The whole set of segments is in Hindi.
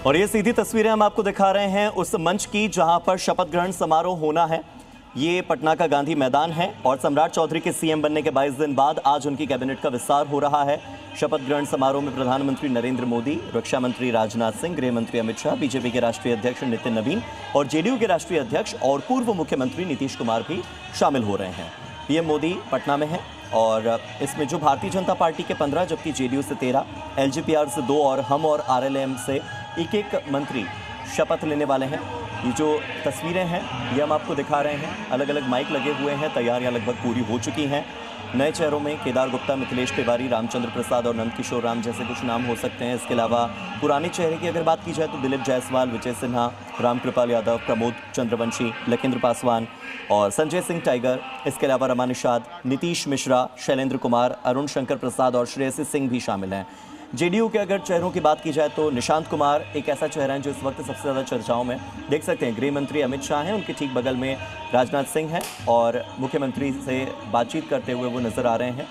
और ये सीधी तस्वीरें हम आपको दिखा रहे हैं उस मंच की जहां पर शपथ ग्रहण समारोह होना है। ये पटना का गांधी मैदान है और सम्राट चौधरी के सीएम बनने के 22 दिन बाद आज उनकी कैबिनेट का विस्तार हो रहा है। शपथ ग्रहण समारोह में प्रधानमंत्री नरेंद्र मोदी, रक्षा मंत्री राजनाथ सिंह, गृह मंत्री अमित शाह, बीजेपी के राष्ट्रीय अध्यक्ष नितिन नवीन और जेडीयू के राष्ट्रीय अध्यक्ष और पूर्व मुख्यमंत्री नीतीश कुमार भी शामिल हो रहे हैं। पीएम मोदी पटना में है और इसमें जो भारतीय जनता पार्टी के 15 जबकि जेडीयू से 13, एलजेपीआर से 2 और हम और आरएलएम से एक मंत्री शपथ लेने वाले हैं। ये जो तस्वीरें हैं ये हम आपको दिखा रहे हैं। अलग अलग माइक लगे हुए हैं, तैयारियां लगभग पूरी हो चुकी हैं। नए चेहरों में केदार गुप्ता, मिथिलेश तिवारी, रामचंद्र प्रसाद और नंदकिशोर राम जैसे कुछ नाम हो सकते हैं। इसके अलावा पुराने चेहरे की अगर बात की जाए तो दिलीप जायसवाल, विजय सिन्हा, रामकृपाल यादव, प्रमोद चंद्रवंशी, लखिंद्र पासवान और संजय सिंह टाइगर। इसके अलावा रमा निषाद, नीतीश मिश्रा, शैलेंद्र कुमार, अरुण शंकर प्रसाद और श्रेयसी सिंह भी शामिल हैं। जेडीयू के अगर चेहरों की बात की जाए तो निशांत कुमार एक ऐसा चेहरा है जो इस वक्त सबसे ज़्यादा चर्चाओं में। देख सकते हैं गृह मंत्री अमित शाह हैं, उनके ठीक बगल में राजनाथ सिंह हैं और मुख्यमंत्री से बातचीत करते हुए वो नजर आ रहे हैं।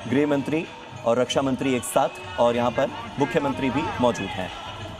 गृह मंत्री और रक्षा मंत्री एक साथ और यहाँ पर मुख्यमंत्री भी मौजूद हैं।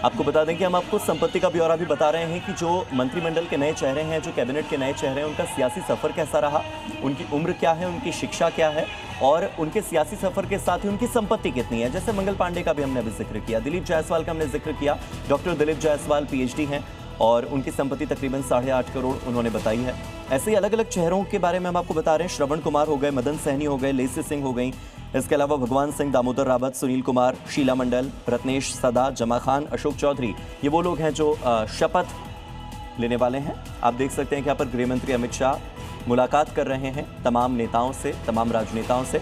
आपको बता दें कि हम आपको संपत्ति का ब्यौरा भी बता रहे हैं कि जो मंत्रिमंडल के नए चेहरे हैं, जो कैबिनेट के नए चेहरे हैं, उनका सियासी सफ़र कैसा रहा, उनकी उम्र क्या है, उनकी शिक्षा क्या है और उनके सियासी सफ़र के साथ ही उनकी संपत्ति कितनी है। जैसे मंगल पांडे का भी हमने अभी जिक्र किया, दिलीप जायसवाल का हमने जिक्र किया। डॉक्टर दिलीप जायसवाल पीएचडी हैं और उनकी संपत्ति तकरीबन 8.5 करोड़ उन्होंने बताई है। ऐसे ही अलग अलग चेहरों के बारे में हम आपको बता रहे हैं। श्रवण कुमार हो गए, मदन सहनी हो गए, लेसी सिंह हो गई। इसके अलावा भगवान सिंह, दामोदर रावत, सुनील कुमार, शीला मंडल, रत्नेश सदा, जमा खान, अशोक चौधरी, ये वो लोग हैं जो शपथ लेने वाले हैं। आप देख सकते हैं कि यहाँ पर गृह मंत्री अमित शाह मुलाकात कर रहे हैं तमाम नेताओं से, तमाम राजनेताओं से।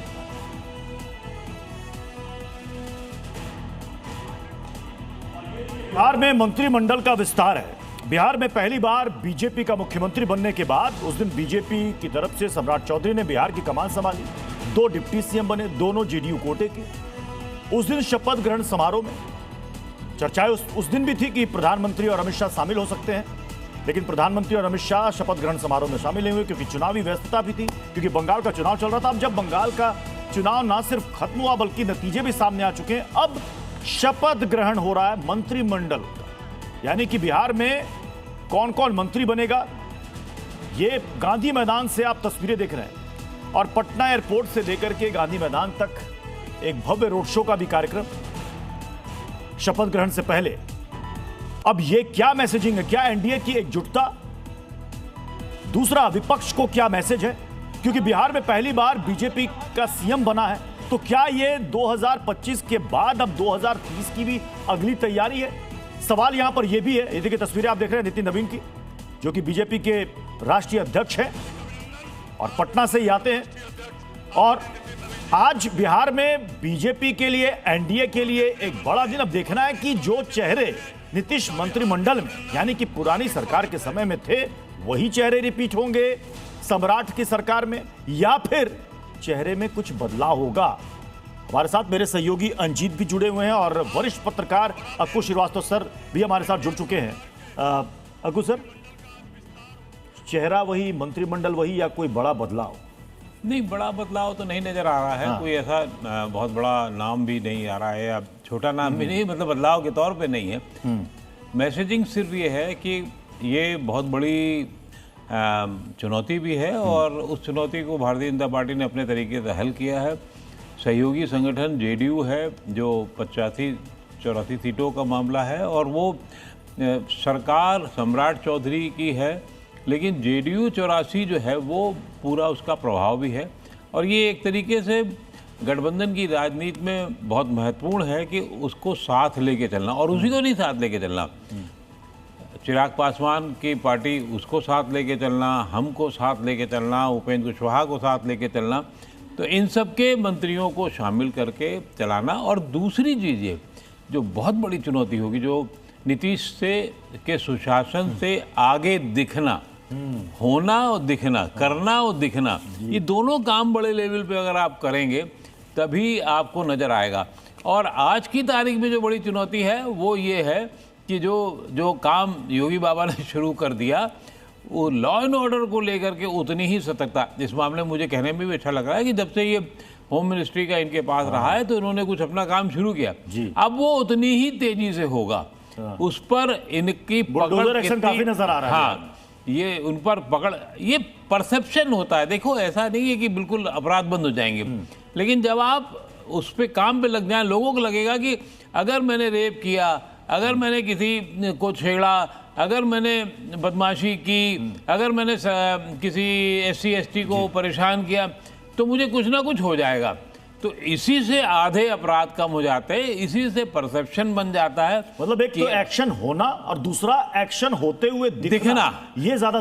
बिहार में मंत्रिमंडल का विस्तार है। बिहार में पहली बार बीजेपी का मुख्यमंत्री बनने के बाद उस दिन बीजेपी की तरफ से सम्राट चौधरी ने बिहार की कमान संभाली। 2 डिप्टी सीएम बने, दोनों जेडीयू कोटे के। उस दिन शपथ ग्रहण समारोह में चर्चाएं उस दिन भी थी कि प्रधानमंत्री और अमित शाह शामिल हो सकते हैं, लेकिन प्रधानमंत्री और अमित शाह शपथ ग्रहण समारोह में शामिल नहीं हुए क्योंकि चुनावी व्यस्तता भी थी, क्योंकि बंगाल का चुनाव चल रहा था। अब जब बंगाल का चुनाव ना सिर्फ खत्म हुआ बल्कि नतीजे भी सामने आ चुके हैं, अब शपथ ग्रहण हो रहा है मंत्रिमंडल का, यानी कि बिहार में कौन कौन मंत्री बनेगा। ये गांधी मैदान से आप तस्वीरें देख रहे हैं और पटना एयरपोर्ट से लेकर के गांधी मैदान तक एक भव्य रोड शो का भी कार्यक्रम शपथ ग्रहण से पहले। अब ये क्या मैसेजिंग है, क्या एनडीए की एकजुटता, दूसरा विपक्ष को क्या मैसेज है, क्योंकि बिहार में पहली बार बीजेपी का सीएम बना है, तो क्या ये 2025 के बाद अब 2030 की भी अगली तैयारी है। सवाल यहां पर यह भी है, ये देखिए तस्वीरें आप देख रहे हैं नितिन नवीन की, जो कि बीजेपी के राष्ट्रीय अध्यक्ष हैं और पटना से ही आते हैं। और आज बिहार में बीजेपी के लिए, एनडीए के लिए एक बड़ा दिन। अब देखना है कि जो चेहरे नीतीश मंत्रिमंडल में यानी कि पुरानी सरकार के समय में थे वही चेहरे रिपीट होंगे सम्राट की सरकार में, या फिर चेहरे में कुछ बदलाव होगा। हमारे साथ मेरे सहयोगी अंजीत भी जुड़े हुए हैं और वरिष्ठ पत्रकार अक्कू श्रीवास्तव सर भी हमारे साथ जुड़ चुके हैं। अक्कू सर, चेहरा वही, मंत्रिमंडल वही, या कोई बड़ा बदलाव? नहीं, बड़ा बदलाव तो नहीं नजर आ रहा है। हाँ। कोई ऐसा बहुत बड़ा नाम भी नहीं आ रहा है, अब छोटा नाम भी नहीं, मतलब बदलाव के तौर पे नहीं है। मैसेजिंग सिर्फ ये है कि ये बहुत बड़ी चुनौती भी है और उस चुनौती को भारतीय जनता पार्टी ने अपने तरीके से हल किया है। सहयोगी संगठन जेडीयू है जो 85-84 सीटों का मामला है और वो सरकार सम्राट चौधरी की है, लेकिन जेडीयू 84 जो है वो पूरा उसका प्रभाव भी है। और ये एक तरीके से गठबंधन की राजनीति में बहुत महत्वपूर्ण है कि उसको साथ लेके चलना, और उसी को नहीं साथ लेके चलना, चिराग पासवान की पार्टी उसको साथ लेके चलना, हमको साथ लेके चलना, उपेंद्र कुशवाहा को साथ लेके चलना, तो इन सब के मंत्रियों को शामिल करके चलाना। और दूसरी चीज़ ये जो बहुत बड़ी चुनौती होगी, जो नीतीश से के सुशासन से आगे दिखना, होना और दिखना, करना और दिखना, ये दोनों काम बड़े लेवल पे अगर आप करेंगे तभी आपको नज़र आएगा। और आज की तारीख में जो बड़ी चुनौती है वो ये है कि जो काम योगी बाबा ने शुरू कर दिया, वो लॉ एंड ऑर्डर को लेकर के उतनी ही सतर्कता, इस मामले में मुझे कहने में भी अच्छा लग रहा है कि जब से ये होम मिनिस्ट्री का इनके पास रहा है तो इन्होंने कुछ अपना काम शुरू किया, अब वो उतनी ही तेजी से होगा। उस पर इनकी बुलडोजर एक्शन काफी नजर आ रहा है। हाँ, ये उन पर पकड़, ये परसेप्शन होता है। देखो ऐसा नहीं है कि बिल्कुल अपराध बंद हो जाएंगे, लेकिन जब आप उस पे काम पे लग जाए, लोगों को लगेगा कि अगर मैंने रेप किया, अगर मैंने किसी को छेड़ा, अगर मैंने बदमाशी की, अगर मैंने किसी SC ST को परेशान किया, तो मुझे कुछ ना कुछ हो जाएगा। तो इसी से आधे अपराध कम हो जाते हैं, इसी से परसेप्शन बन जाता है। मतलब एक तो एक्शन होना और दूसरा एक्शन होते हुए दिखना, ये ज्यादा